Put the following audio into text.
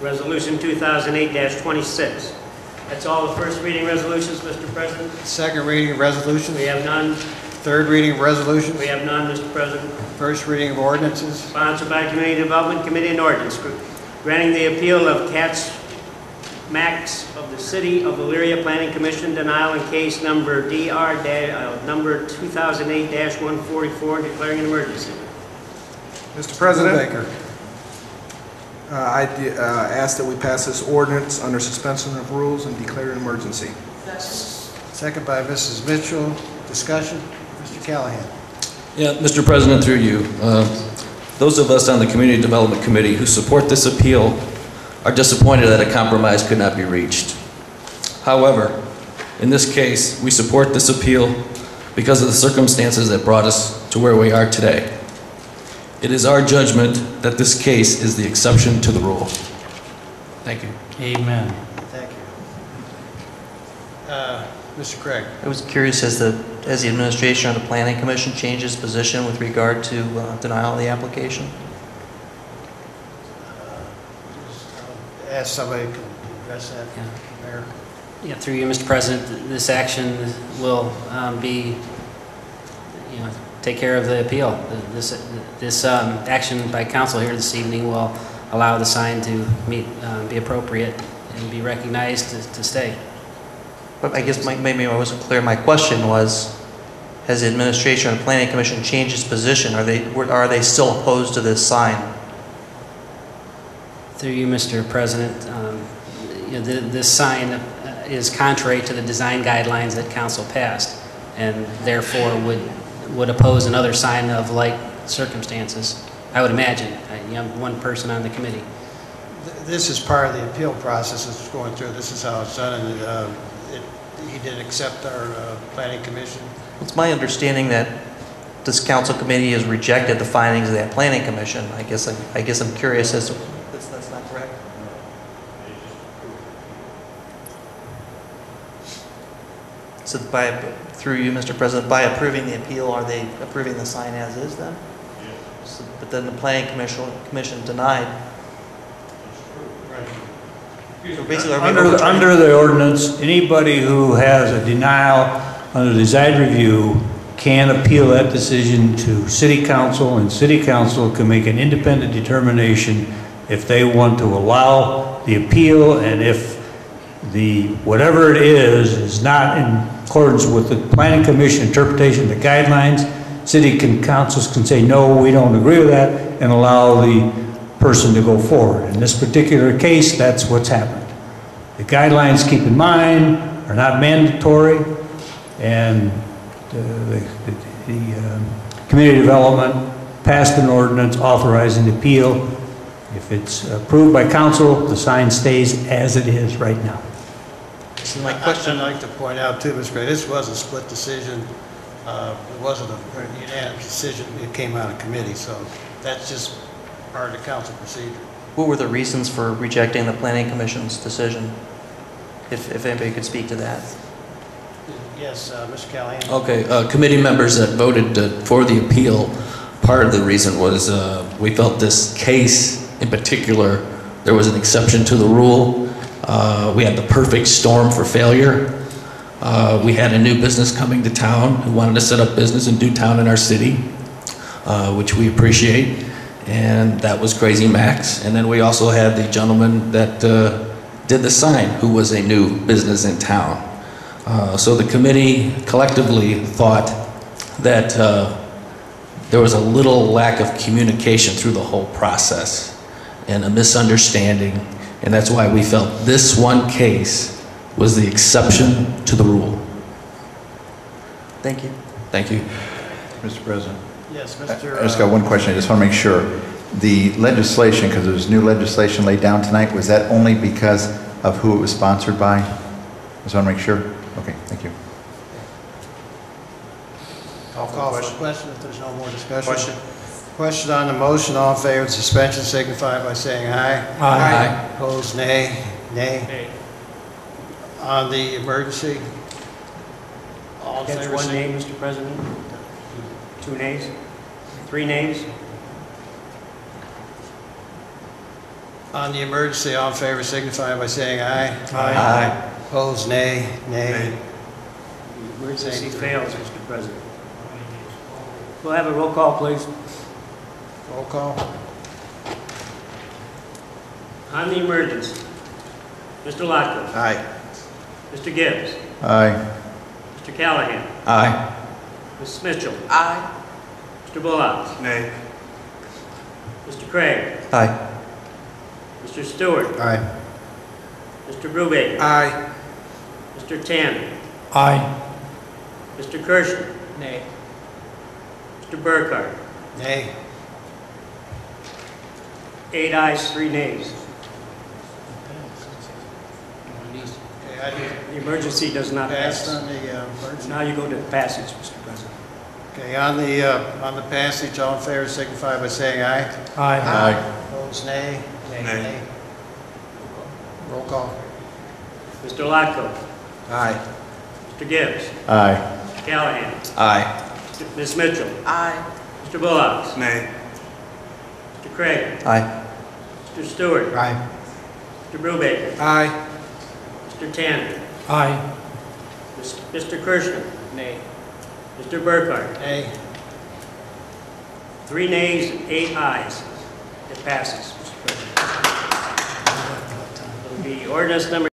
Resolution 2008-26. That's all the first reading resolutions, Mr. President. Second reading of resolutions. We have none. Third reading of resolutions. We have none, Mr. President. First reading of ordinances. Sponsored by Community Development Committee and Ordinance Group. Granting the appeal of Krazy Mac of the City of Elyria Planning Commission denial in case number number 2008-144, declaring an emergency. Mr. President, Baker. I ask that we pass this ordinance under suspension of rules and declare an emergency. Second by Mrs. Mitchell. Discussion. Mr. Callahan. Yeah, Mr. President, through you. Those of us on the Community Development Committee who support this appeal are disappointed that a compromise could not be reached. However, in this case, we support this appeal because of the circumstances that brought us to where we are today. It is our judgment that this case is the exception to the rule. Thank you. Amen. Thank you. Mr. Craig. I was curious as the administration or the Planning Commission changes position with regard to denial of the application. Ask somebody to address that. Yeah. Mayor. Yeah, through you, Mr. President, this action will take care of the appeal. This action by council here this evening will allow the sign to be appropriate and be recognized to stay. But I guess maybe I wasn't clear. My question was, has the administration or the Planning Commission changed its position? Are they still opposed to this sign? Through you, Mr. President, this sign is contrary to the design guidelines that council passed, and therefore would oppose another sign of like circumstances. I would imagine. I'm one person on the committee. This is part of the appeal process that's going through. This is how it's done, and he did accept our Planning Commission. It's my understanding that this council committee has rejected the findings of that Planning Commission. I guess I'm curious as to that's not correct. So through you, Mr. President, by approving the appeal, are they approving the sign as is then? Yes. So, but then the Planning Commission denied. So basically, under the ordinance, anybody who has a denial under design review can appeal that decision to City Council, and City Council can make an independent determination if they want to allow the appeal, and if whatever it is not in accordance with the Planning Commission interpretation of the guidelines, City Councils can say, no, we don't agree with that, and allow the person to go forward. In this particular case, that's what's happened. The guidelines, keep in mind, are not mandatory, and the community development passed an ordinance authorizing the appeal. If it's approved by council, the sign stays as it is right now. So my question, I'd like to point out too, Mr. Gray, this was a split decision. It wasn't a unanimous decision. It came out of committee, so that's just part of the council procedure. what were the reasons for rejecting the Planning Commission's decision? If anybody could speak to that. Yes, Mr. Callahan. Okay, committee members that voted for the appeal, part of the reason was we felt this case in particular, there was an exception to the rule. We had the perfect storm for failure. We had a new business coming to town who wanted to set up business and do town in our city, which we appreciate. And that was Krazy Mac. And then we also had the gentleman that did the sign who was a new business in town. So the committee collectively thought that there was a little lack of communication through the whole process and a misunderstanding. And that's why we felt this one case was the exception to the rule. Thank you. Thank you. Mr. President. Yes, Mr. I just got one question. I just want to make sure. The legislation, because there was new legislation laid down tonight, was that only because of who it was sponsored by? I just want to make sure. Okay, thank you. I'll call for a question if there's no more discussion. Question on the motion. All in favor of suspension signify by saying aye. Aye. Opposed, nay. Nay. On the emergency. All in That's favor one say name, Mr. President? Two nays? Three nays? On the emergency, all in favor signify by saying aye. Aye. Opposed, nay. Nay. Emergency Same. fails, Mr. President. We'll have a roll call, please. Roll call. On the emergency, Mr. Lotco. Aye. Mr. Gibbs. Aye. Mr. Callahan. Aye. Ms. Mitchell. Aye. Mr. Bullock. Nay. Mr. Craig. Aye. Mr. Stewart. Aye. Mr. Brubaker. Aye. Mr. Tanner. Aye. Mr. Kirschner. Nay. Mr. Burkhardt. Nay. 8 ayes, 3 nays. Okay, The emergency does not passed pass. on the emergency. Now you go to the passage, Mr. President. Okay, on the passage, all in favor signify by saying aye. Aye. Opposed, nay. Nay. Roll call. Mr. Lotco. Aye. Mr. Gibbs. Aye. Mr. Callahan. Aye. Ms. Mitchell. Aye. Mr. Bullock. Nay. Mr. Craig. Aye. Mr. Stewart. Aye. Mr. Brubaker. Aye. Mr. Tanner. Aye. Mr. Kirschner. Nay. Mr. Burkhardt. Nay. 3 nays, 8 ayes. It passes, Mr. President. It'll be ordinance number